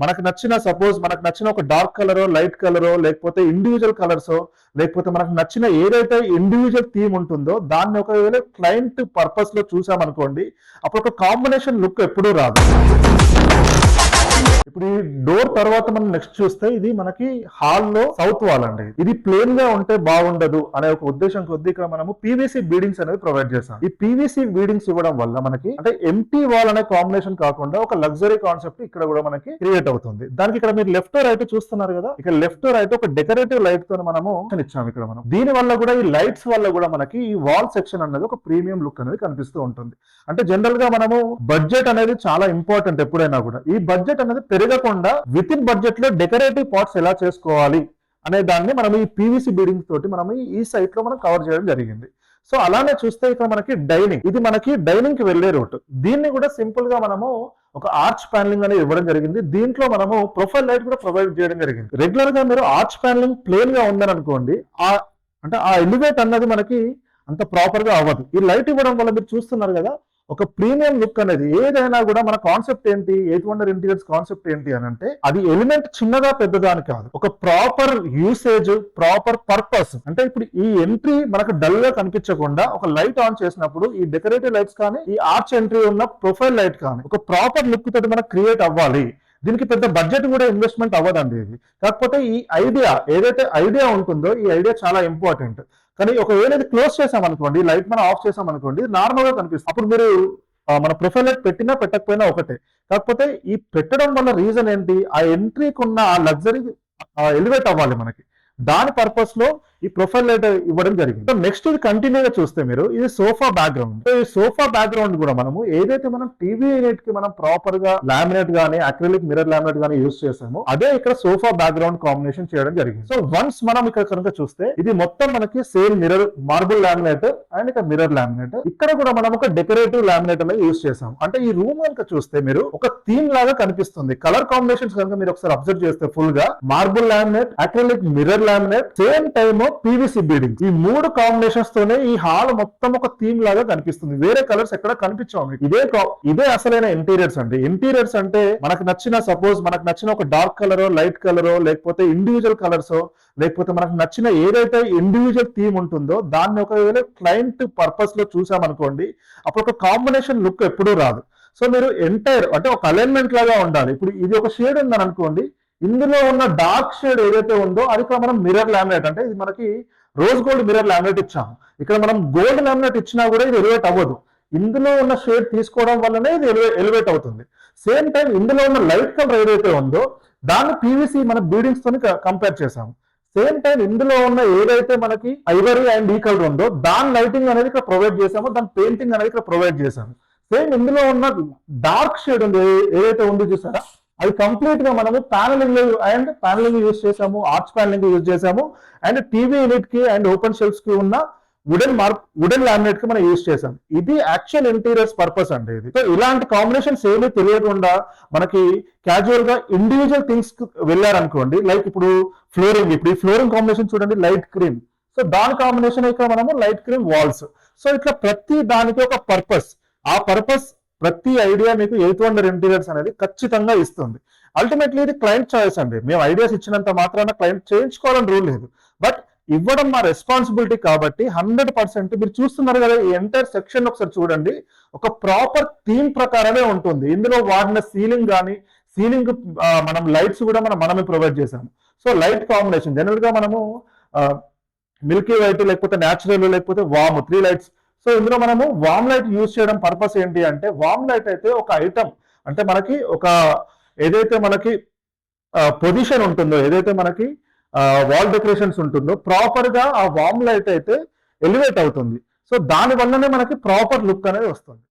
మనకు నచ్చిన సపోజ్ మనకు నచ్చిన ఒక డార్క్ కలరో లైట్ కలరో లేకపోతే ఇండివిజువల్ కలర్స్ లేకపోతే మనకు నచ్చిన ఏదైతే ఇండివిజువల్ థీమ్ ఉంటుందో దాన్ని ఒకవేళ క్లయింట్ పర్పస్ లో చూసామనుకోండి, అప్పుడు ఒక కాంబినేషన్ లుక్ ఎప్పుడూ రాదు. ఇప్పుడు ఈ డోర్ తర్వాత మనం నెక్స్ట్ చూస్తే ఇది మనకి హాల్లో సౌత్ వాల్ అండి. ఇది ప్లేన్ గా ఉంటే బాగుండదు అనే ఒక ఉద్దేశం కొద్ది ఇక్కడ మనము పీవీసీ బీడింగ్స్ అనేది ప్రొవైడ్ చేసాం. ఈ పీవీసీ బీడింగ్స్ ఇవ్వడం వల్ల మనకి అంటే ఎంటీ వాల్ అనే కాంబినేషన్ కాకుండా ఒక లగ్జరీ కాన్సెప్ట్ ఇక్కడ కూడా మనకి క్రియేట్ అవుతుంది. దానికి ఇక్కడ మీరు లెఫ్ట్ రైట్ చూస్తున్నారు కదా, ఇక్కడ లెఫ్ట్ రైట్ ఒక డెకరేటివ్ లైట్ తో మనము ఇచ్చాము ఇక్కడ మనం. దీని వల్ల కూడా ఈ లైట్స్ వల్ల కూడా మనకి ఈ వాల్ సెక్షన్ అనేది ఒక ప్రీమియం లుక్ అనేది కనిపిస్తూ ఉంటుంది. అంటే జనరల్ గా మనము బడ్జెట్ అనేది చాలా ఇంపార్టెంట్. ఎప్పుడైనా కూడా ఈ బడ్జెట్ అనేది పెరగకుండా విత్ ఇన్ బడ్జెట్ లో డెకరేటివ్ పార్ట్స్ ఎలా చేసుకోవాలి అనే దాన్ని మనం ఈ పీవీసీ బీడింగ్ తోటి మనం ఈ సైట్ లో మనం కవర్ చేయడం జరిగింది. సో అలానే చూస్తే ఇక్కడ మనకి డైనింగ్, ఇది మనకి డైనింగ్ కి వెళ్లే రూట్. దీన్ని కూడా సింపుల్ గా మనము ఒక ఆర్చ్ ప్యానలింగ్ అనేది ఇవ్వడం జరిగింది. దీంట్లో మనము ప్రొఫైల్ లైట్ కూడా ప్రొవైడ్ చేయడం జరిగింది. రెగ్యులర్ గా మీరు ఆర్చ్ ప్యానలింగ్ ప్లేన్ గా ఉందని అనుకోండి, ఆ ఎలివేట్ అన్నది మనకి అంత ప్రాపర్ గా అవ్వదు. ఈ లైట్ ఇవ్వడం వల్ల మీరు చూస్తున్నారు కదా ఒక ప్రీమియం లుక్ అనేది. ఏదైనా కూడా మన కాన్సెప్ట్ ఏంటి, 8 వండర్ ఇంటీరియర్స్ కాన్సెప్ట్ ఏంటి అని అంటే అది ఎలిమెంట్ చిన్నదా పెద్దదా అని కాదు, ఒక ప్రాపర్ యూసేజ్ ప్రాపర్ పర్పస్. అంటే ఇప్పుడు ఈ ఎంట్రీ మనకు డల్ గా కనిపించకుండా ఒక లైట్ ఆన్ చేసినప్పుడు ఈ డెకరేటివ్ లైట్స్ కానీ ఈ ఆర్చ్ ఎంట్రీ ఉన్న ప్రొఫైల్ లైట్ కానీ ఒక ప్రాపర్ లుక్ తోటి మనకు క్రియేట్ అవ్వాలి. దీనికి పెద్ద బడ్జెట్ కూడా ఇన్వెస్ట్మెంట్ అవ్వదండి ఇది. కాకపోతే ఈ ఐడియా ఏదైతే ఐడియా ఉంటుందో ఈ ఐడియా చాలా ఇంపార్టెంట్. కానీ ఒకవేళ ఇది క్లోజ్ చేసామనుకోండి, లైట్ మనం ఆఫ్ చేసామనుకోండి, నార్మల్ గా కనిపిస్తుంది. అప్పుడు మీరు మన ప్రొఫైల్ లైట్ పెట్టినా పెట్టకపోయినా ఒకటే. కాకపోతే ఈ పెట్టడం వల్ల రీజన్ ఏంటి, ఆ ఎంట్రీకి ఉన్న ఆ లగ్జరీ ఎలివేట్ అవ్వాలి మనకి. దాని పర్పస్ లో ఈ ప్రొఫైల్ లైట్ ఇవ్వడం జరిగింది. నెక్స్ట్ ఇది కంటిన్యూగా చూస్తే మీరు ఇది సోఫా బ్యాక్గ్రౌండ్. ఈ సోఫా బ్యాక్గ్రౌండ్ కూడా మనము ఏదైతే మనం టీవీ యూనిట్ కి మనం ప్రాపర్ గా లామినేట్ గానీ అక్రిలిక్ మిర్రర్ లామినేట్ గానీ యూజ్ చేసామో అదే ఇక్కడ సోఫా బ్యాక్గ్రౌండ్ కాంబినేషన్ చేయడం జరిగింది. సో వన్స్ మనం ఇక్కడ కనుక చూస్తే ఇది మొత్తం మనకి same mirror marble laminate and ఇక్కడ మిర్రర్ లామినేట్. ఇక్కడ కూడా మనం ఒక డెకరేటివ్ లామినేట్ అనేది యూజ్ చేసాం. అంటే ఈ రూమ్ కనుక చూస్తే మీరు ఒక థీమ్ లాగా కనిపిస్తుంది. కలర్ కాంబినేషన్స్ కనుక మీరు ఒకసారి అబ్జర్వ్ చేస్తే ఫుల్ గా marble laminate, acrylic mirror laminate, same time PVC beading, ఈ 3 కాంబినేషన్స్ తోనే ఈ హాల్ మొత్తం ఒక థీమ్ లాగా కనిపిస్తుంది. వేరే కలర్స్ ఎక్కడ కనిపించాము. ఇదే అసలైన ఇంటీరియర్స్ అండి. ఇంటీరియర్స్ అంటే మనకు నచ్చిన సపోజ్ మనకు నచ్చిన ఒక డార్క్ కలరో లైట్ కలరో లేకపోతే ఇండివిజువల్ కలర్స్ లేకపోతే మనకు నచ్చిన ఏదైతే ఇండివిజువల్ థీమ్ ఉంటుందో దాన్ని ఒకవేళ క్లయింట్ పర్పస్ లో చూసామనుకోండి, అప్పుడు ఒక కాంబినేషన్ లుక్ ఎప్పుడూ రాదు. సో మీరు ఎంటైర్ అంటే ఒక అలైన్మెంట్ లాగా ఉండాలి. ఇప్పుడు ఇది ఒక షేడ్ ఉందని అనుకోండి, ఇందులో ఉన్న డార్క్ షేడ్ ఏదైతే ఉందో అది ఇక్కడ మనం మిర్రర్ లామినేట్, అంటే ఇది మనకి రోజ్ గోల్డ్ మిర్రర్ లామినేట్ ఇచ్చాము. ఇక్కడ మనం గోల్డ్ లామినేట్ ఇచ్చినా కూడా ఇది ఎలివేట్ అవ్వదు. ఇందులో ఉన్న షేడ్ తీసుకోవడం వల్లనే ఇది ఎలివేట్ అవుతుంది. సేమ్ టైం ఇందులో ఉన్న లైట్ కలర్ ఏదైతే ఉందో దాన్ని పీవీసీ మన బీడింగ్స్ తోని కంపేర్ చేసాము. సేమ్ టైం ఇందులో ఉన్న ఏదైతే మనకి ఐవరీ అండ్ ఈ కలర్ ఉందో దాని లైటింగ్ అనేది ఇక్కడ ప్రొవైడ్ చేసాము, దాని పెయింటింగ్ అనేది ఇక్కడ ప్రొవైడ్ చేసాము. సేమ్ ఇందులో ఉన్న డార్క్ షేడ్ ఉంది ఏదైతే ఉంది చూసారా, అది కంప్లీట్ గా మనము ప్యానలింగ్ యూజ్ చేసాము, ఆర్చ్ ప్యానలింగ్ యూజ్ చేసాము అండ్ టీవీ యూనిట్ కి అండ్ ఓపెన్ షెల్ఫ్స్ కి ఉన్న వుడెన్ లామినేట్ కి మనం యూజ్ చేసాం. ఇది యాక్చువల్ ఇంటీరియర్స్ పర్పస్ అండి ఇది. సో ఇలాంటి కాంబినేషన్స్ ఏమీ తెలియకుండా మనకి క్యాజువల్ గా ఇండివిజువల్ థింగ్స్ కి వెళ్ళారనుకోండి, లైక్ ఇప్పుడు ఈ ఫ్లోరింగ్ కాంబినేషన్ చూడండి లైట్ క్రీమ్. సో దాని కాంబినేషన్ ఇక్కడ మనము లైట్ క్రీమ్ వాల్స్. సో ఇట్లా ప్రతి దానికి ఒక పర్పస్, ఆ పర్పస్ ప్రతి ఐడియా మీకు 8 వండర్ ఇంటీరియర్స్ అనేది ఖచ్చితంగా ఇస్తుంది. అల్టిమేట్లీ ఇది క్లయింట్ చాయిస్ అండి. మేము ఐడియాస్ ఇచ్చినంత మాత్రాన క్లయింట్ చేయించుకోవాలని రూల్ లేదు, బట్ ఇవ్వడం మా రెస్పాన్సిబిలిటీ కాబట్టి 100% మీరు చూస్తున్నారు కదా ఈ ఎంటైర్ సెక్షన్ ఒకసారి చూడండి, ఒక ప్రాపర్ థీమ్ ప్రకారమే ఉంటుంది. ఇందులో వాడిన సీలింగ్ మనం లైట్స్ కూడా మనమే ప్రొవైడ్ చేసాము. సో లైట్ కాంబినేషన్ జనరల్ గా మనము మిల్కీ వైట్ లేకపోతే న్యాచురల్ లేకపోతే వామ్ 3 లైట్స్. సో ఇందులో మనము వామ్ లైట్ యూజ్ చేయడం పర్పస్ ఏంటి అంటే, వామ్ లైట్ అయితే ఒక ఐటమ్ అంటే మనకి ఒక ఏదైతే మనకి పొజిషన్ ఉంటుందో ఏదైతే మనకి వాల్ డెకరేషన్స్ ఉంటుందో ప్రాపర్ గా ఆ వామ్ లైట్ అయితే ఎలివేట్ అవుతుంది. సో దాని వల్లనే మనకి ప్రాపర్ లుక్ అనేది వస్తుంది.